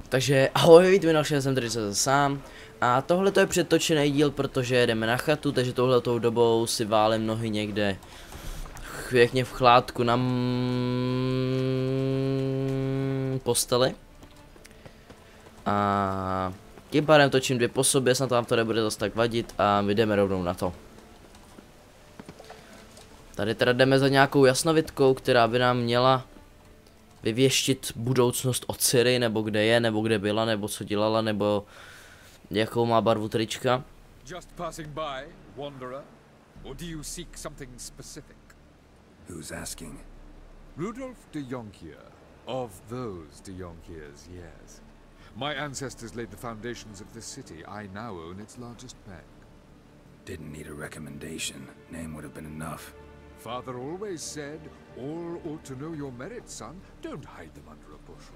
Takže ahoj, vítám, jsem tady zase sám. A tohle to je předtočený díl, protože jedeme na chatu, takže touhletou dobou si válím nohy někde pěkně v chládku na posteli. A tím pádem točím dvě po sobě, snad vám to nebude zase tak vadit a my jdeme rovnou na to. Tady teda jdeme za nějakou jasnovitkou, která by nám měla vyvěštit budoucnost od Ciri, nebo kde je, nebo kde byla, nebo co dělala, nebo jakou má barvu trička. Just passing by, wanderer, or do you seek something specific? Who's asking? Rudolf de Jonkier, of those de Jonkiers, yes. My ancestors laid the foundations of this city. I now own its largest bank. Didn't need a recommendation. Name would have been enough. Father always said, all ought to know your merits, son. Don't hide them under a bushel.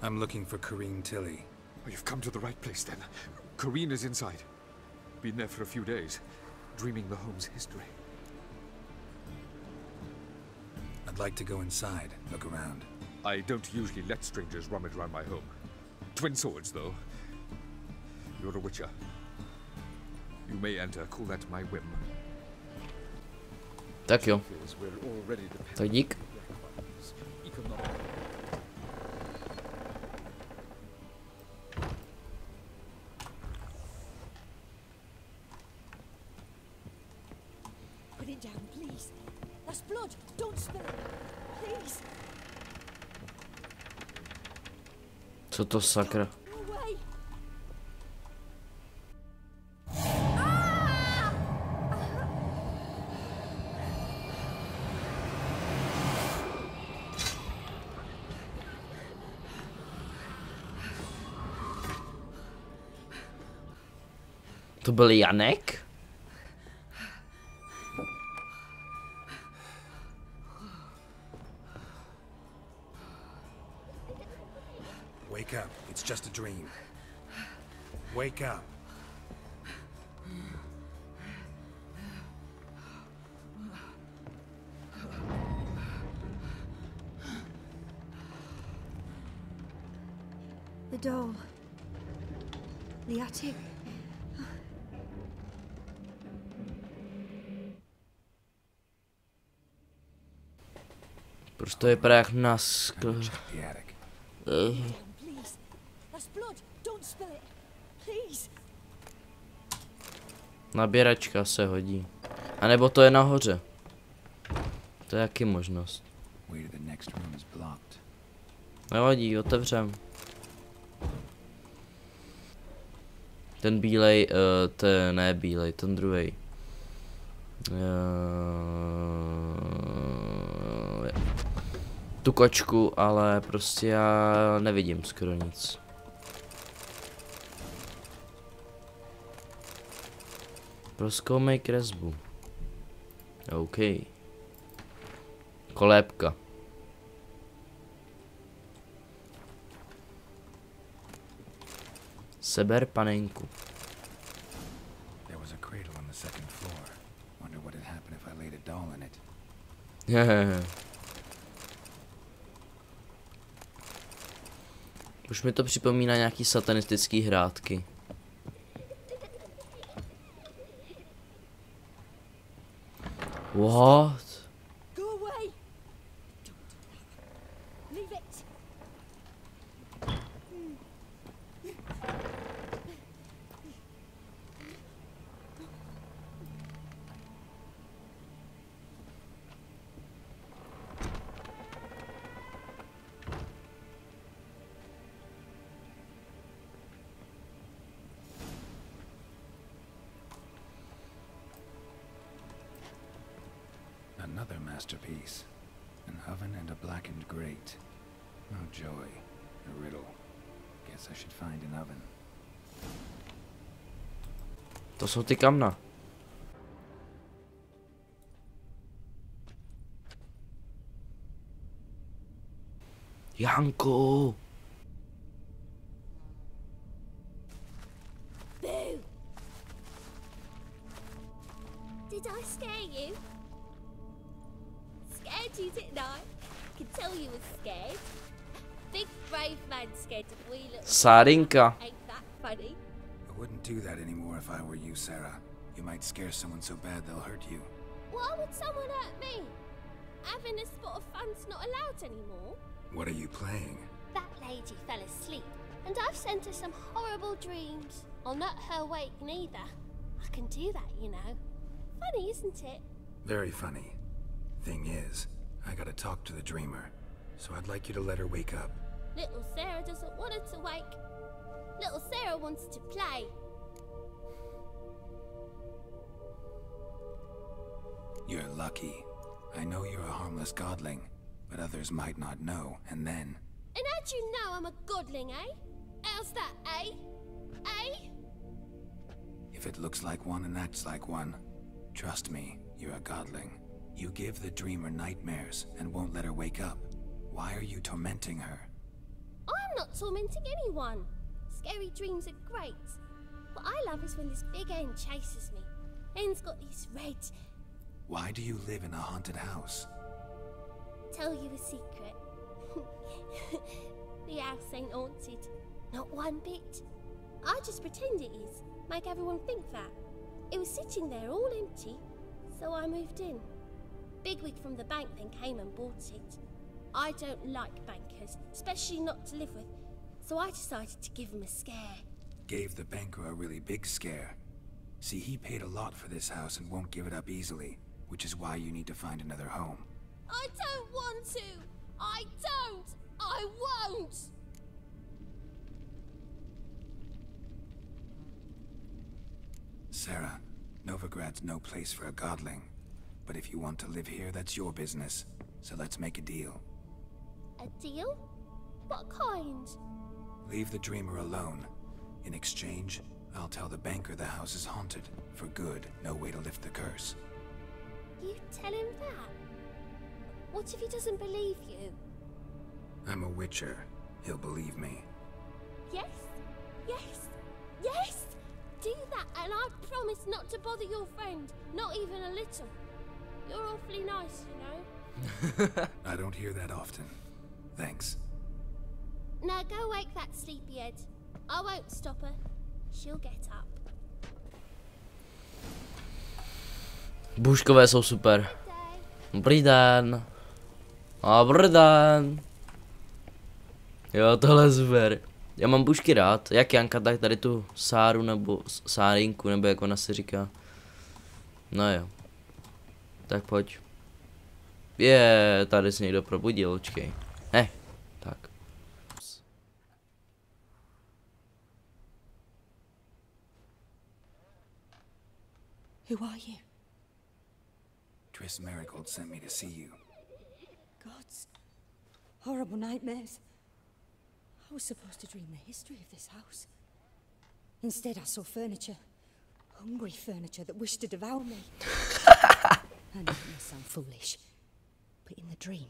I'm looking for Corrine Tilly. Oh, you've come to the right place then. Corrine is inside. Been there for a few days, dreaming the home's history. I'd like to go inside, look around. I don't usually let strangers rummage around my home. Twin swords, though. You're a witcher. You may enter, call that my whim. Tak jo. Tak dík. Put it down, please. That's blood. Don't spill it. Please. Co to sakra? No way. To byl Janek? Wake up, it's just a dream. Wake up. The doll. The attic. Proč to vypadá jak na skl... The attic. Please. That's blood. Don't spill it. Please. Naběračka se hodí. A nebo to je nahoře. To je jaký možnost. Way to the next room is blocked. Nevadí, otevřem. Ten bílej, ten ne bílej, ten druhej. Tu kočku, ale prostě já nevidím skoro nic. Prozkoumej kresbu. OK. Kolébka. Seber panenku. There was a cradle on the second floor. Wonder what would happen if I laid a doll in it. Už mi to připomíná nějaký satanistický hrátky. What? Go away. Don't do that. Leave it. Another masterpiece. An oven and a blackened grate. Oh joy. A riddle. Guess I should find an oven. To jsou ty kamna. Janku. Boo. Did I scare you? Scared you, didn't I? could tell you were scared. Big brave man scared of wee little SÁRINKA. Ain't that funny? I wouldn't do that anymore if I were you, Sarah. You might scare someone so bad they'll hurt you. Why would someone hurt me? Having a spot of fun's not allowed anymore. What are you playing? That lady fell asleep, and I've sent her some horrible dreams. I'll not her wake neither. I can do that, you know. Funny, isn't it? Very funny. Thing is, I gotta talk to the dreamer, so I'd like you to let her wake up. Little Sarah doesn't want her to wake. Little Sarah wants to play. You're lucky. I know you're a harmless godling, but others might not know, and then... And how'd you know I'm a godling, eh? How's that, eh? Eh? If it looks like one and acts like one, trust me, you're a godling. You give the dreamer nightmares and won't let her wake up. Why are you tormenting her? I'm not tormenting anyone. Scary dreams are great. What I love is when this big hen chases me. Hen's got these red... Why do you live in a haunted house? Tell you a secret. The house ain't haunted. Not one bit. I just pretend it is. Make everyone think that. It was sitting there all empty, so I moved in. Bigwig from the bank then came and bought it. I don't like bankers, especially not to live with, so I decided to give him a scare. Gave the banker a really big scare. See, he paid a lot for this house and won't give it up easily, which is why you need to find another home. I don't want to! I don't! I won't! Sarah, Novigrad's no place for a godling. But if you want to live here, that's your business. So let's make a deal. A deal? What kind? Leave the dreamer alone. In exchange, I'll tell the banker the house is haunted. For good, no way to lift the curse. You tell him that? What if he doesn't believe you? I'm a witcher. He'll believe me. Yes? Yes? Yes! Do that and I promise not to bother your friend. Not even a little. You're awfully nice, you know. I don't hear that often. Thanks. Now go wake that sleepyhead. I won't stop her. She'll get up. Bůžkové jsou super. Dobrý den. Dobrý den. Jo, tohle je super. Já mám bůžky rád. Jak Janka, tak tady tu Sáru nebo Sárinku, nebo jak ona se říká. No jo. Tak pojď. Tady se někdo probudil, počkej. Tak. Who are you? Triss Marigold sent me to see you. Gods. Horrible nightmares. I was supposed to dream the history of this house. Instead, I saw furniture. Hungry furniture that wished to devour me. I know it must sound foolish, but in the dream,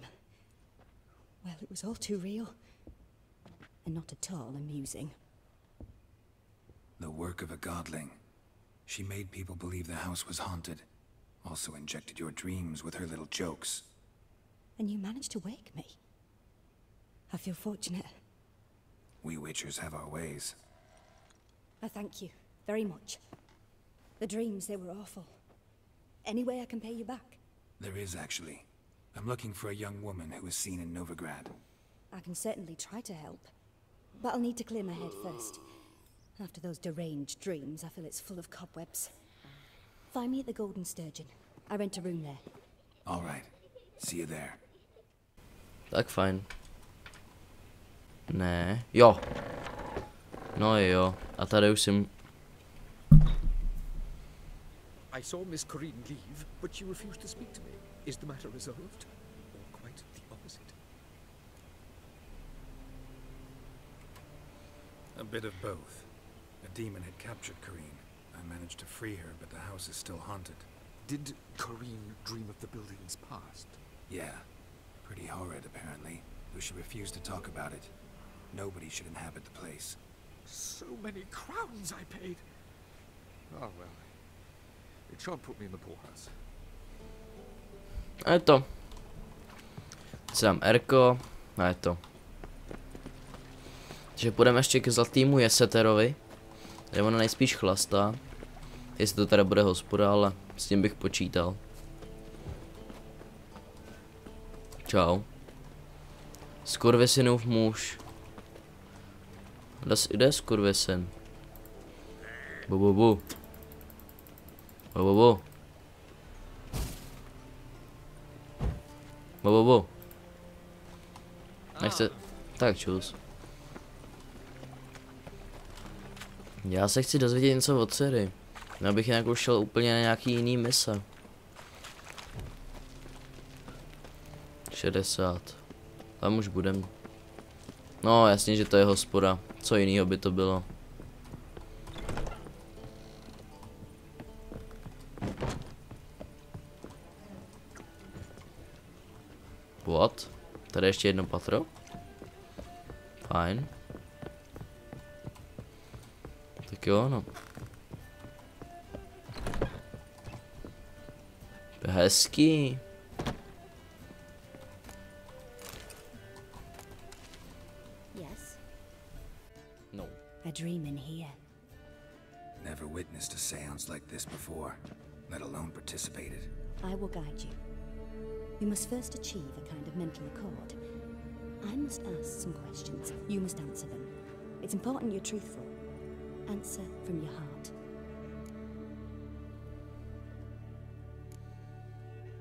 well, it was all too real. And not at all amusing. The work of a godling. She made people believe the house was haunted. Also injected your dreams with her little jokes. And you managed to wake me. I feel fortunate. We witchers have our ways. I thank you very much. The dreams, they were awful. Any way I can pay you back? There is, actually. I'm looking for a young woman who was seen in Novigrad. I can certainly try to help. But I'll need to clear my head first. After those deranged dreams, I feel it's full of cobwebs. Find me at the Golden Sturgeon. I rent a room there. All right. See you there. Tak fajn. Ne, jo. No jo, a tady už jsem... I saw Miss Corinne leave, but she refused to speak to me. Is the matter resolved? Or quite the opposite? A bit of both. A demon had captured Corinne. I managed to free her, but the house is still haunted. Did Corinne dream of the building's past? Yeah. Pretty horrid, apparently. Though she refused to talk about it. Nobody should inhabit the place. So many crowns I paid. Oh well. It shan't put me in the poorhouse. A je to. Si dám Rko, a je to. Takže půjdeme ještě ke zlatému jeseterovi, kde ona nejspíš chlastá. Jestli to teda bude hospoda, ale s tím bych počítal. Čau. Skurvisinův muž. Kde je skurvisin? Bu. Nechce... Tak čus. Já se chci dozvědět něco od dcery. Já bych jinak už šel úplně na nějaký jiný mise. 60. Tam už budem. No jasně, že to je hospoda. Co jiného by to bylo? What? Tady ještě jedno patro? Fajn. Tak jo, no. Hezký. Yes? No. A dream in here. Never witnessed a seance like this before, let alone participated. I will guide you. You must first achieve a kind of mental accord. I must ask some questions. You must answer them. It's important you're truthful. Answer from your heart.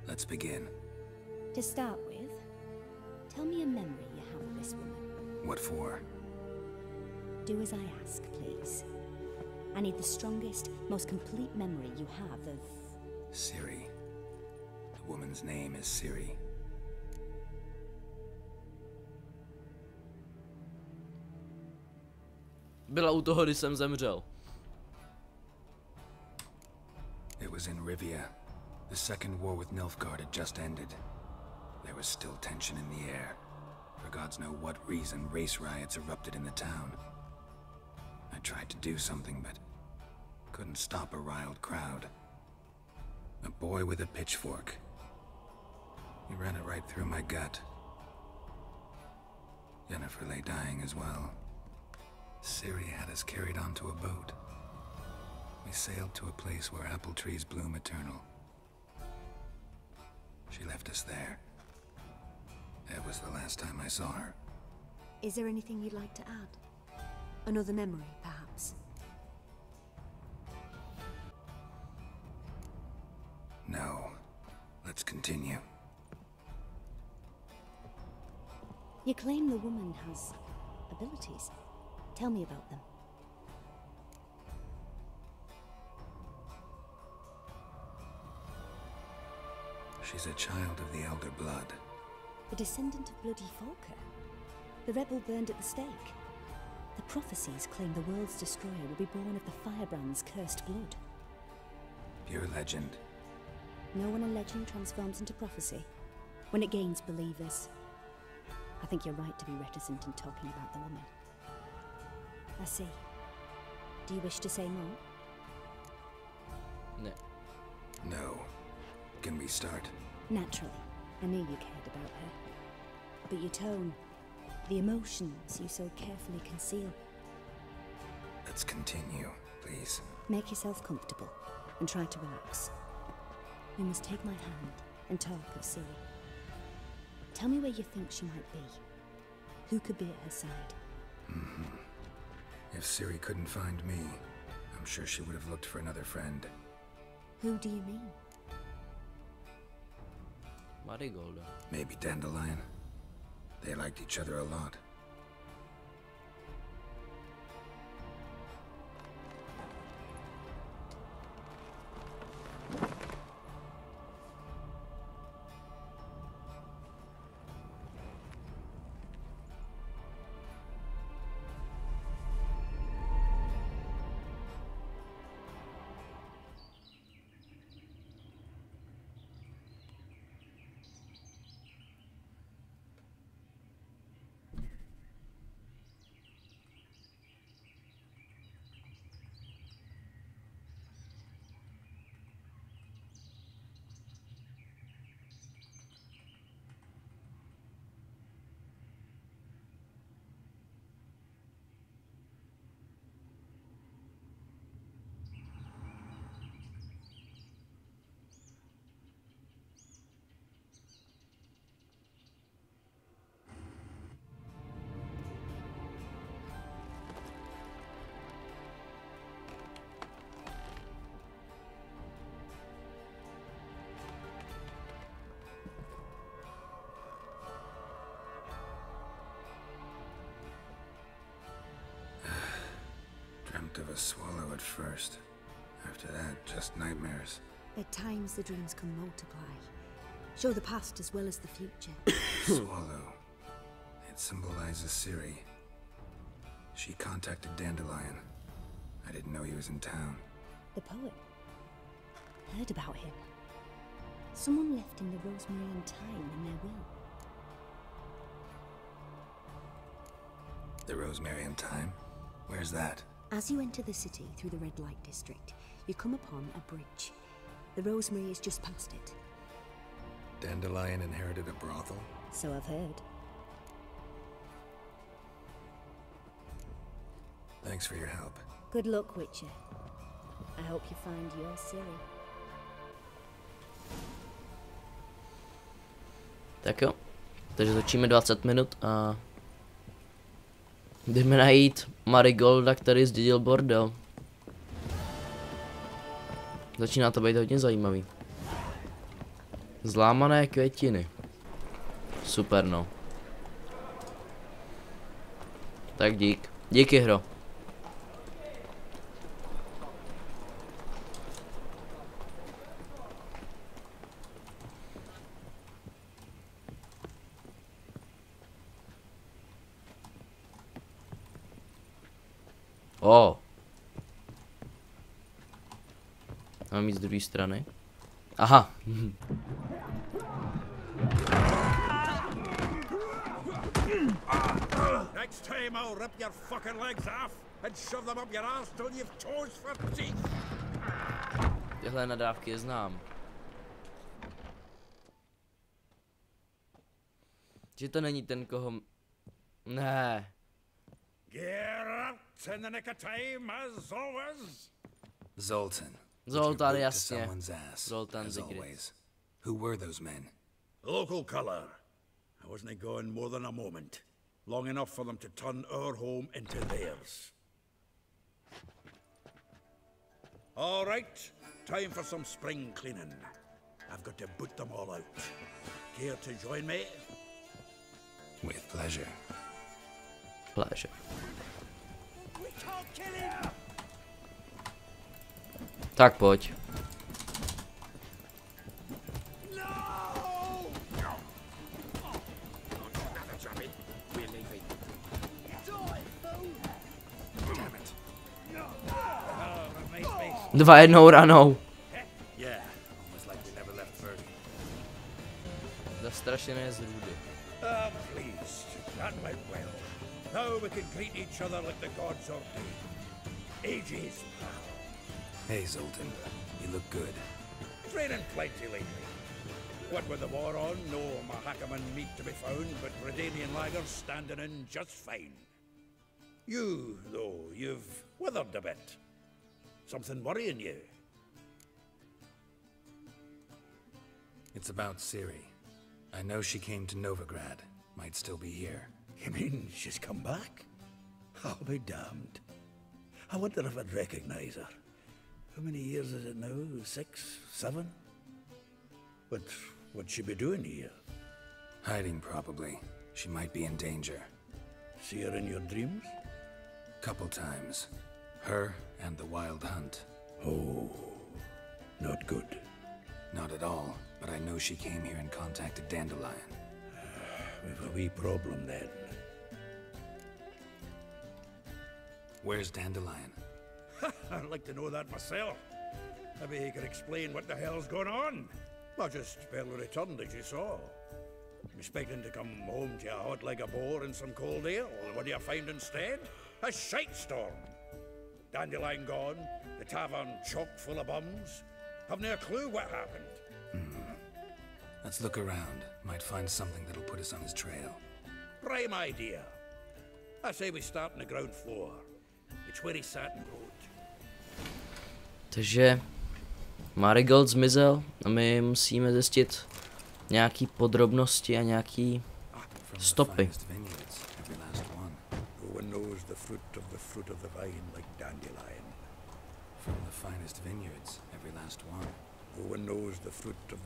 Let's begin. To start with, tell me a memory you have of this woman. What for? Do as I ask, please. I need the strongest, most complete memory you have of... Siri. The woman's name is Siri. Byla u toho, když jsem zemřel. It was in Rivia. The second war with Nilfgaard had just ended. There was still tension in the air. For gods know what reason, race riots erupted in the town. I tried to do something, but couldn't stop a riled crowd. A boy with a pitchfork. He ran it right through my gut. Jennifer lay dying as well. Siri had us carried onto a boat. We sailed to a place where apple trees bloom eternal. She left us there. That was the last time I saw her. Is there anything you'd like to add? Another memory, perhaps? No. Let's continue. You claim the woman has abilities. Tell me about them. She's a child of the Elder Blood. The descendant of bloody Falker. The rebel burned at the stake. The prophecies claim the world's destroyer will be born of the firebrand's cursed blood. Pure legend. Know when a legend transforms into prophecy? When it gains believers. I think you're right to be reticent in talking about the woman. I see. Do you wish to say more? Ne. No. Can we start? Naturally. I knew you cared about her. But your tone, the emotions you so carefully conceal. Let's continue, please. Make yourself comfortable and try to relax. You must take my hand and talk of Siri. Tell me where you think she might be. Who could be at her side? If Siri couldn't find me, I'm sure she would have looked for another friend. Who do you mean? Marigoldem. Maybe Dandelion. They liked each other a lot. swallow at first. After that, just nightmares. At times the dreams can multiply. Show the past as well as the future. Swallow. It symbolizes Ciri. She contacted Dandelion. I didn't know he was in town. The poet. Heard about him. Someone left him the rosemary and thyme in their will. The rosemary and thyme? Where's that? As you enter the city through the red light district, you come upon a bridge. The rosemary is just past it. Dandelion inherited a brothel? So I've heard. Thanks for your help. Good luck, Witcher. I hope you find your Ciri. Tak jo, takže točíme 20 minut a jdeme najít Marigolda, který zdědil bordel. Začíná to být hodně zajímavý. Zlámané květiny. Super no. Tak dík. Díky hro. O. Mám jít z druhé strany. Aha. Next time I'll rip your fucking legs off and shove them up your ass till you've toes for teeth. Tyhle nadávky je znám. Že to není ten, koho... Ne. Get out in the nick of time, as always. Zoltan. Zoltan, Put your boot to jasně. someone's ass, Zoltan as Zigrid. always. Who were those men? Local colour. I wasn't gone more than a moment. Long enough for them to turn our home into theirs. All right, time for some spring cleaning. I've got to boot them all out. Care to join me? With pleasure. Pleasure. We can't kill him! Tak pojď. Dva jednou ranou. Zastrašené z růdy. Please, that went well. Now we can greet each other like the gods ordained. Ages, pal. Hey, Zoltan. You look good. Training plenty lately. What with the war on, no Mahakaman meat to be found, but Redanian lagers standing in just fine. You, though, you've withered a bit. Something worrying you? It's about Ciri. I know she came to Novigrad. Might still be here. You mean she's come back? I'll be damned. I wonder if I'd recognize her. How many years is it now? 6, 7? But what'd she be doing here? Hiding, probably. She might be in danger. See her in your dreams? Couple times. Her and the Wild Hunt. Oh, not good. Not at all, but I know she came here and contacted Dandelion. We've a wee problem then. Where's Dandelion? I'd like to know that myself. Maybe he could explain what the hell's going on. I just barely returned, as you saw. I'm expecting to come home to a hot like a boar and some cold ale. What do you find instead? A shite storm. Dandelion gone, the tavern chock full of bums. Have no clue what happened. Let's look around. Might find something that'll put us on his trail. Prime idea. I say we start on the ground floor. It's where he sat and wrote. Takže Marigold zmizel a my musíme zjistit nějaký podrobnosti a nějaký stopy. No one knows the fruit of the vine like Dandelion. From the finest vineyards, every last one. No one knows the fruit of...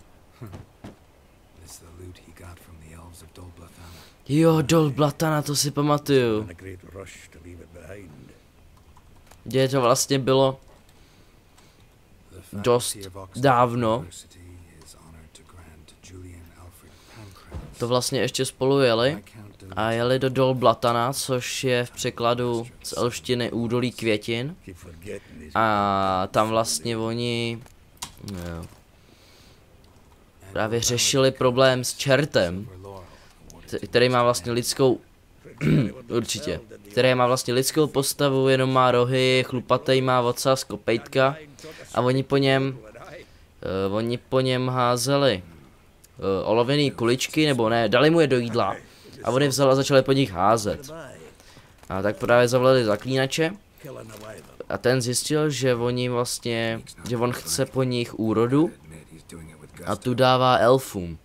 It's the loot he got from the elves of Dol Blatana. Jo, Dol Blatana, to si pamatuju. And a great rush to leave it behind. kde to vlastně bylo dost dávno. To vlastně ještě spolu jeli a jeli do Dol Blatana, což je v překladu z elštiny údolí květin. A tam vlastně oni právě řešili problém s čertem, který má vlastně lidskou určitě, který má vlastně lidskou postavu, jenom má rohy, chlupatej, má ocas, kopejtka a oni po něm házeli olověný kuličky, nebo ne, dali mu je do jídla a oni vzali a začali po nich házet. A tak právě zavolali zaklínače a ten zjistil, že on chce po nich úrodu a tu dává elfům.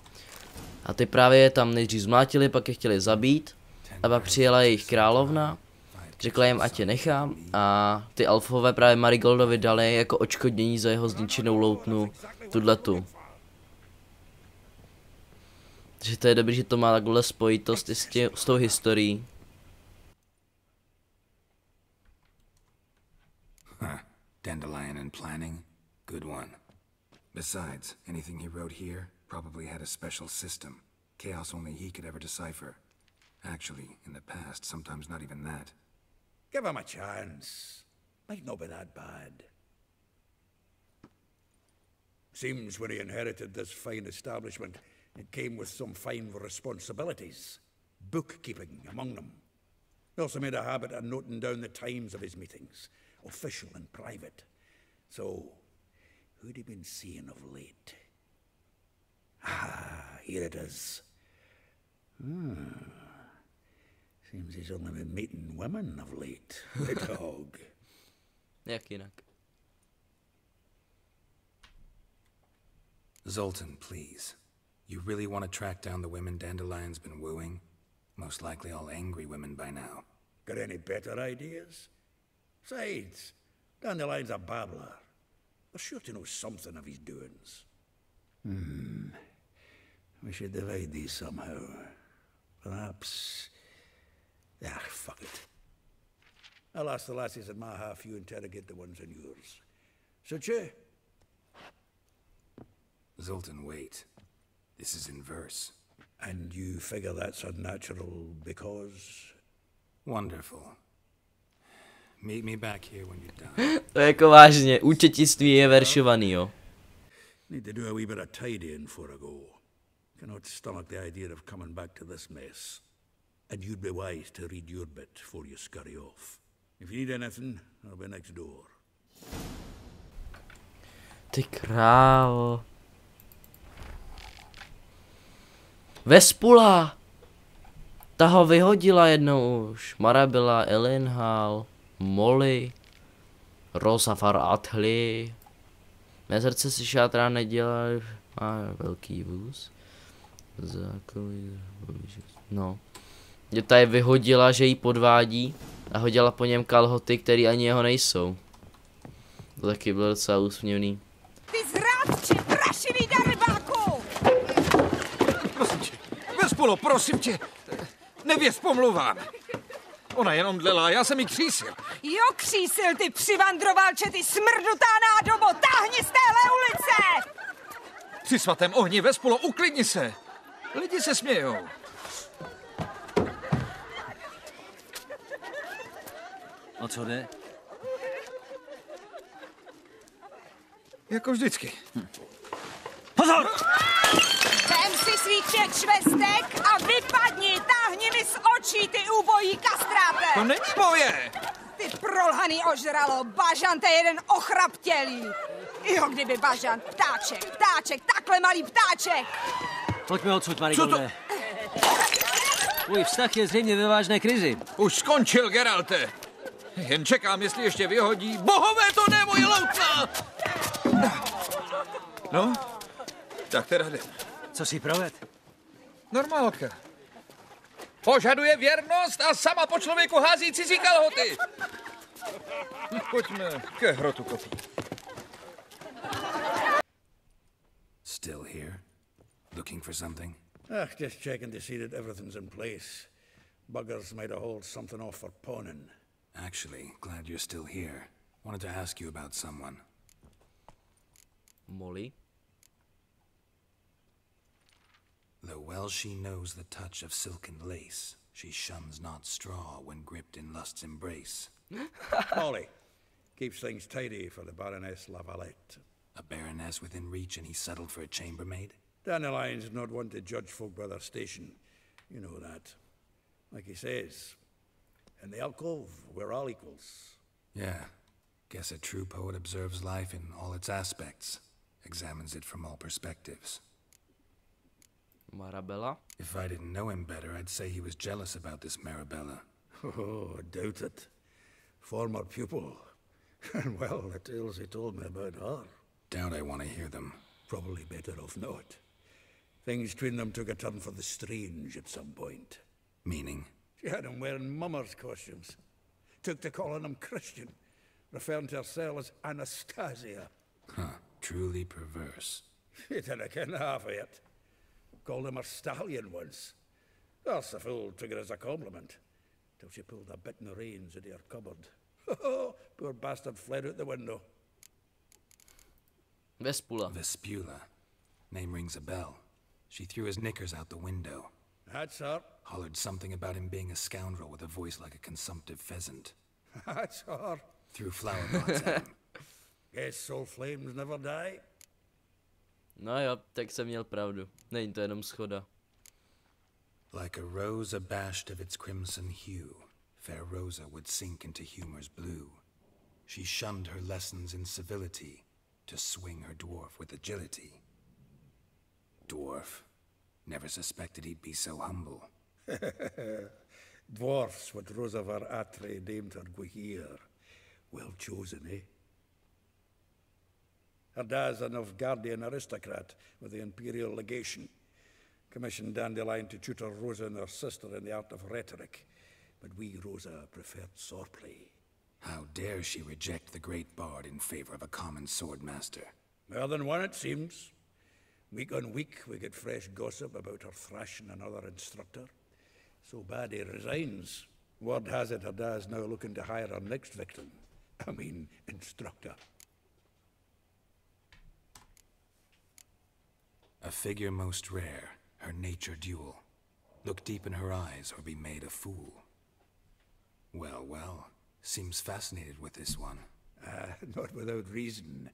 A ty právě je tam nejdřív zmlátili, pak je chtěli zabít a pak přijela jejich královna, řekla jim, ať je nechám a ty elfové právě Marigoldovi dali jako odškodnění za jeho zničenou loutnu tudletu. Takže to je dobrý, že to má takhle spojitost i s tou historií. Dandelion and planning, good one. Besides, anything he wrote here probably had a special system. Chaos only he could ever decipher. Actually, in the past, sometimes not even that. Give him a chance. Might not be that bad. Seems when he inherited this fine establishment, it came with some fine responsibilities. Bookkeeping among them. He also made a habit of noting down the times of his meetings, official and private. So, who'd he been seeing of late? Ah, here it is. Seems he's only been meeting women of late. The dog. Jak jinak. Zoltan, please. You really want to track down the women Dandelion's been wooing? Most likely all angry women by now. Got any better ideas? Besides, Dandelion's a babbler. They're sure to know something of his doings. We should divide these somehow. Perhaps... Ah, fuck it. I'll ask the lassies in my half, you interrogate the ones in yours. Suit you? Zoltan, wait. This is in verse. And you figure that's unnatural because... Wonderful. Meet me back here when you're done. To je jako vážně, účetnictví je veršovaný, jo. Need to do a wee bit of tidying before I go. Cannot stomach the idea of coming back to this mess. And you'd be wise to read your bit before you scurry off. If you need anything, I'll be next door. Ty krávo. Vespula! Ta ho vyhodila jednou už. Marabila, Elinhal, Molly, Rosafar Athli. Mé srdce si šátrá nedělá, má velký vůz. No. Mě tady vyhodila, že jí podvádí a hodila po něm kalhoty, které ani jeho nejsou. To taky bylo docela úsměvný. Ty zrádče, prašivý darybáku! Prosím tě, Vespulo, prosím tě, nevěř pomluvám. Ona jenom dlela, já jsem jí křísil. Jo, křísil, ty přivandrovalče, ty smrdutá nádobo, táhni z téhle ulice! Při svatém ohni, Vespulo, uklidni se. Lidi se smějou. O co jde? Jako vždycky. Pozor! Vem si svých 5 švestek a vypadni, táhni mi z očí, ty úbojí kastráte! To není moje! Ty prolhaný ožralo, bažante jeden ochraptělý. Jo, kdyby bažant, ptáček, takhle malý ptáček. Pojďme odsud, Marigolde. Tvůj vztah je zřejmě ve vážné krizi. Už skončil, Geralte. Jen čekám, jestli ještě vyhodí. Bohové, to ne moje loutna! No, tak teda jdem. Co si proved? Normálka. Požaduje věrnost a sama po člověku hází cizí kalhoty. Pojďme ke hrotu kopí. Still here? Looking for something? Just checking to see that everything's in place. Buggers might have hauled something off for pawning. Actually, glad you're still here. Wanted to ask you about someone. Molly? Though well she knows the touch of silken lace, she shuns not straw when gripped in lust's embrace. Molly keeps things tidy for the Baroness Lavalette. A baroness within reach, and he settled for a chambermaid? Dandelion's not one to judge folk by their station. You know that. Like he says, in the alcove, we're all equals. Yeah. Guess a true poet observes life in all its aspects, examines it from all perspectives. Marabella? If I didn't know him better, I'd say he was jealous about this Marabella. Oh, I doubt it. Former pupil. And well, the tales he told me about her. Doubt I want to hear them. Probably better off not. Things between them took a turn for the strange at some point. Meaning? She had him wearing mummers' costumes. Took to calling him Christian, referring to herself as Anastasia. Huh, truly perverse. He didn't ken half of it. Called him her stallion once. That's the fool took it as a compliment. Till she pulled a bit in the reins into her cupboard. Poor bastard fled out the window. Vespule. Vespule. Name rings a bell. She threw his knickers out the window. That's her. Hollered something about him being a scoundrel with a voice like a consumptive pheasant. That's her. Threw flower pots at him. Guess soul flames never die. No jo, tak jsem měl pravdu. Není to jenom schoda. Like a rose abashed of its crimson hue, fair Rosa would sink into humor's blue. She shunned her lessons in civility, to swing her dwarf with agility. Dwarf. Never suspected he'd be so humble. Dwarfs what Rosavar Atre named her Guihir. Well chosen, eh? Her dad's a Novgardian aristocrat with the imperial legation. Commissioned Dandelion to tutor Rosa and her sister in the art of rhetoric. But we, Rosa, preferred swordplay. How dare she reject the great bard in favor of a common swordmaster? More than one, it seems. Week on week, we get fresh gossip about her thrashing another instructor. So bad he resigns. Word has it her dad's now looking to hire her next victim. I mean, instructor. A figure most rare, her nature dual. Look deep in her eyes or be made a fool. Well, well, seems fascinated with this one. Not without reason.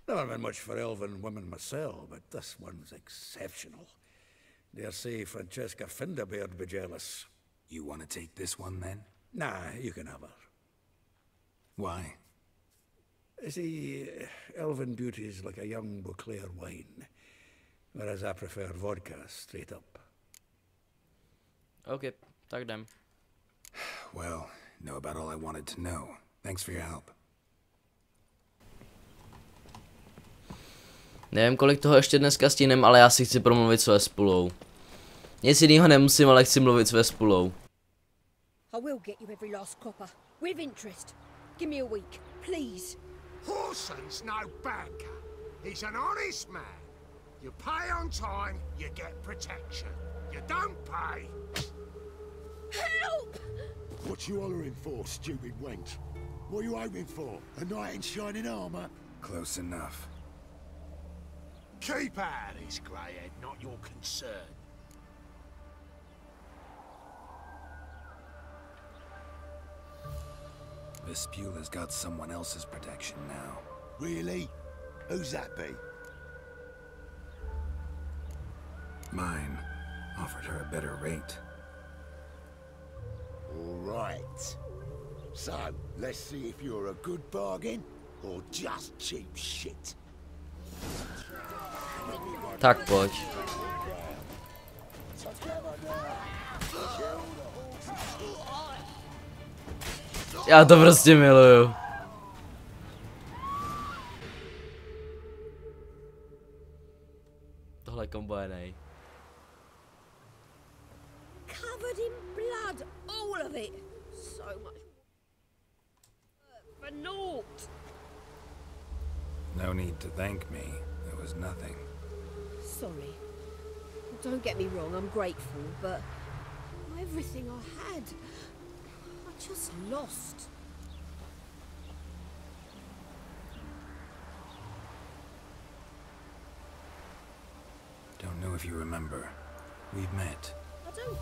Never been much for elven women myself, but this one's exceptional. Dare say Francesca Finderbeard be jealous. You want to take this one, then? Nah, you can have her. Why? See, elven beauty's like a young Beauclair wine, whereas I prefer vodka straight up. OK, tak jdem. Well, know about all I wanted to know. Thanks for your help. Nevím, kolik toho ještě dneska stihnem, ale já si chci promluvit s Vespulou. Nic jinýho nemusím, ale chci mluvit s Vespulou. I will get you every last copper, with interest. Give me a week, please. Horson's no banker. He's an honest man. You pay on time, you get protection. You don't pay. Help! What you hollering for, stupid wench? What are you hoping for? A knight in shining armor? Close enough. Keep out of this, greyhead, not your concern. Vespule's got someone else's protection now. Really? Who's that be? Mine. Offered her a better rate. All right. So, let's see if you're a good bargain or just cheap shit. Tak pojď. Já to prostě miluju. Tohle kombo je nej. Covered in blood, all of it. So much for naught. No need to thank me. There was nothing. Sorry. Don't get me wrong, I'm grateful, but everything I had, I Just lost. Don't know if you remember. We've met. I don't...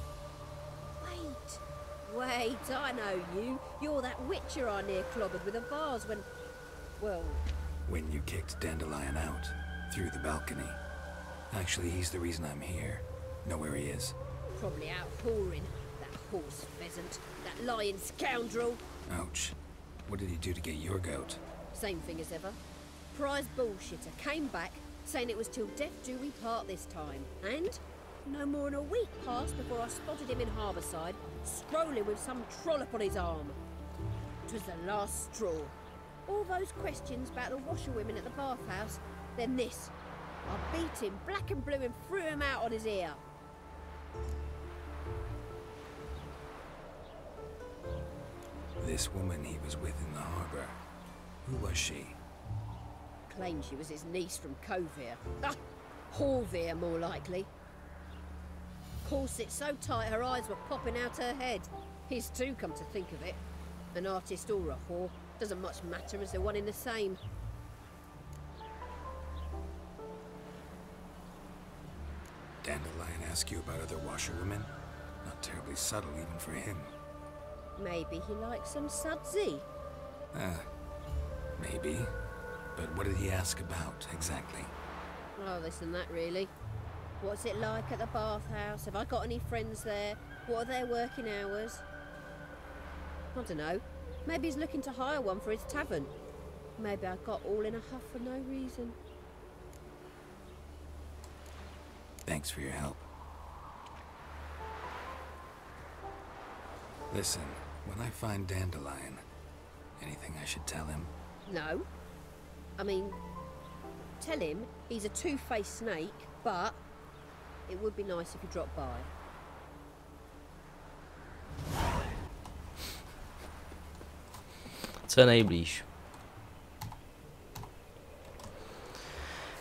Wait, I know you. You're that witcher I near clobbered with a vase when... Well... When you kicked Dandelion out, through the balcony. Actually, he's the reason I'm here. Know where he is? Probably out whoring. That horse pheasant. That lying scoundrel. Ouch. What did he do to get your goat? Same thing as ever. Prize bullshitter came back, saying it was till death do we part this time. And... no more than a week passed before I spotted him in Harbourside, strolling with some trollop on his arm. It was the last straw. All those questions about the washerwomen at the bathhouse, then this. I beat him black and blue and threw him out on his ear. This woman he was with in the harbour. Who was she? Claimed she was his niece from Covere. Ah, Horvere, more likely. Corset so tight her eyes were popping out her head. His too, come to think of it. An artist or a whore doesn't much matter as they're one in the same. Dandelion ask you about other washerwomen? Not terribly subtle even for him. Maybe he likes some sudsy. Maybe. But what did he ask about, exactly? Oh, this and that, really. What's it like at the bathhouse? Have I got any friends there? What are their working hours? I don't know. Maybe he's looking to hire one for his tavern. Maybe I got all in a huff for no reason. Thanks for your help. Listen, when I find Dandelion, anything I should tell him? No. I mean, tell him he's a two-faced snake, but it would be nice if he dropped by. Co je nejblíž?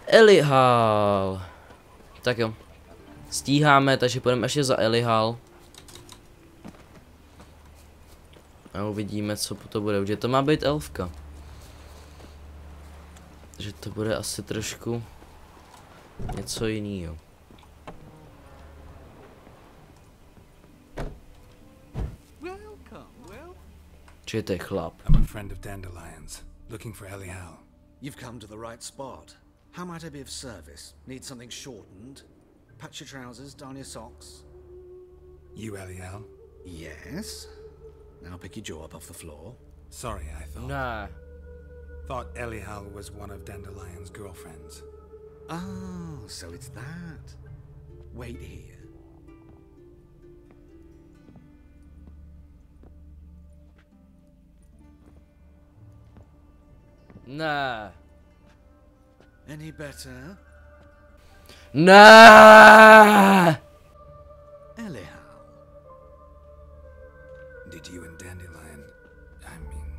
Elihal. Tak jo. Stíháme, takže půjdeme ještě za Elihal. A uvidíme, co to bude. Protože to má být elfka. Takže to bude asi trošku něco jiného. Či to je chlap. I'm a friend of Dandelion's, looking for Elihal. You've come to the right spot. How might I be of service? Need something shortened? Patch your trousers, darn your socks. You Elihal? Yes. Now pick your jaw up off the floor. Sorry, I thought. Nah. Thought Elihal was one of Dandelion's girlfriends. Oh, so it's that. Wait here. Nah. Any better? Nah. Elihal. Did you and Dandelion... I mean...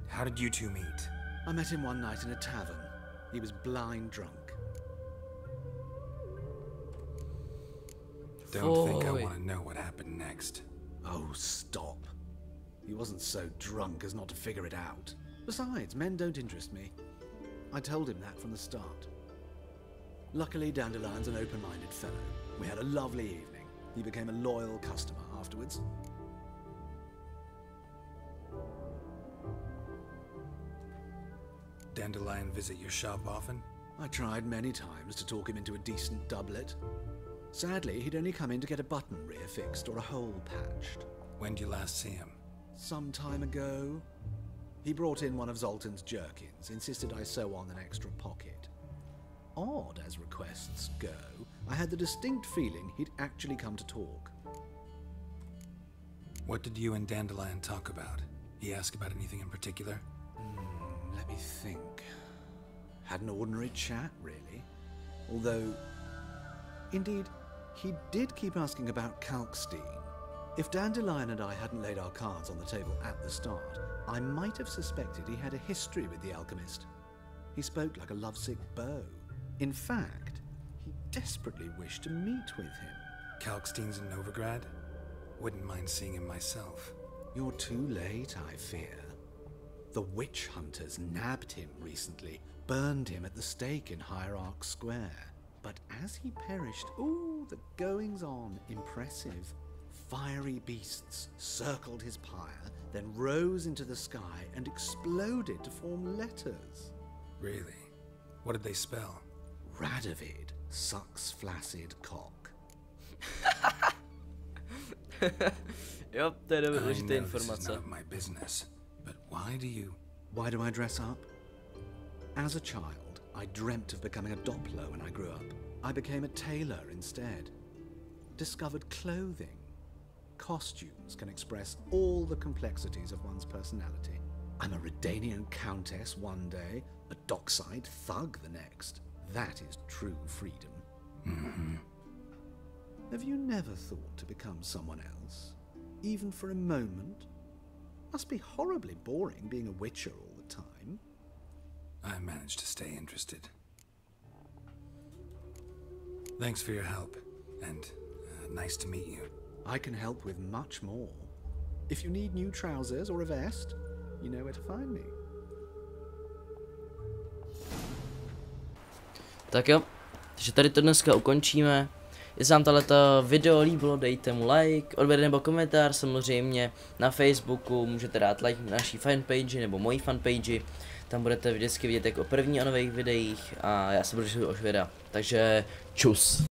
How did you two meet? I met him one night in a tavern. He was blind drunk. Don't think I want to know what happened next. Oh, stop. He wasn't so drunk as not to figure it out. Besides, men don't interest me. I told him that from the start. Luckily, Dandelion's an open-minded fellow. We had a lovely evening. He became a loyal customer afterwards. Dandelion visit your shop often? I tried many times to talk him into a decent doublet. Sadly, he'd only come in to get a button rear fixed or a hole patched. When did you last see him? Some time ago. He brought in one of Zoltan's jerkins, insisted I sew on an extra pocket. Odd as requests go, I had the distinct feeling he'd actually come to talk. What did you and Dandelion talk about? He ask about anything in particular? Let me think. Had an ordinary chat, really. Although, indeed, he did keep asking about Kalkstein. If Dandelion and I hadn't laid our cards on the table at the start, I might have suspected he had a history with the alchemist. He spoke like a lovesick beau. In fact, he desperately wished to meet with him. Kalkstein's in Novigrad? Wouldn't mind seeing him myself. You're too late, I fear. The witch hunters nabbed him recently, burned him at the stake in Hierarch Square. But as he perished, ooh, the goings-on, impressive. Fiery beasts circled his pyre, then rose into the sky and exploded to form letters. Really? What did they spell? Radovid sucks flaccid cock. Jo, to je důležitá I informace. know this is not my business, but why do I dress up? As a child, I dreamt of becoming a Doppler when I grew up. I became a tailor instead. Discovered clothing. Costumes can express all the complexities of one's personality. I'm a Redanian countess one day, a dockside thug the next. That is true freedom. Mm-hmm. Have you never thought to become someone else? Even for a moment? Must be horribly boring being a witcher all the time. I managed to stay interested. Thanks for your help, and nice to meet you. I can help with much more. If you need new trousers or a vest, you know where to find me. Tak jo, takže tady to dneska ukončíme. Jestli vám tohleto video líbilo, dejte mu like, odběr nebo komentář samozřejmě. Na Facebooku můžete dát like na naší fanpage nebo mojí fanpage. Tam budete vždycky vidět jako první o nových videích a já se budu těšit už videa. Takže čus.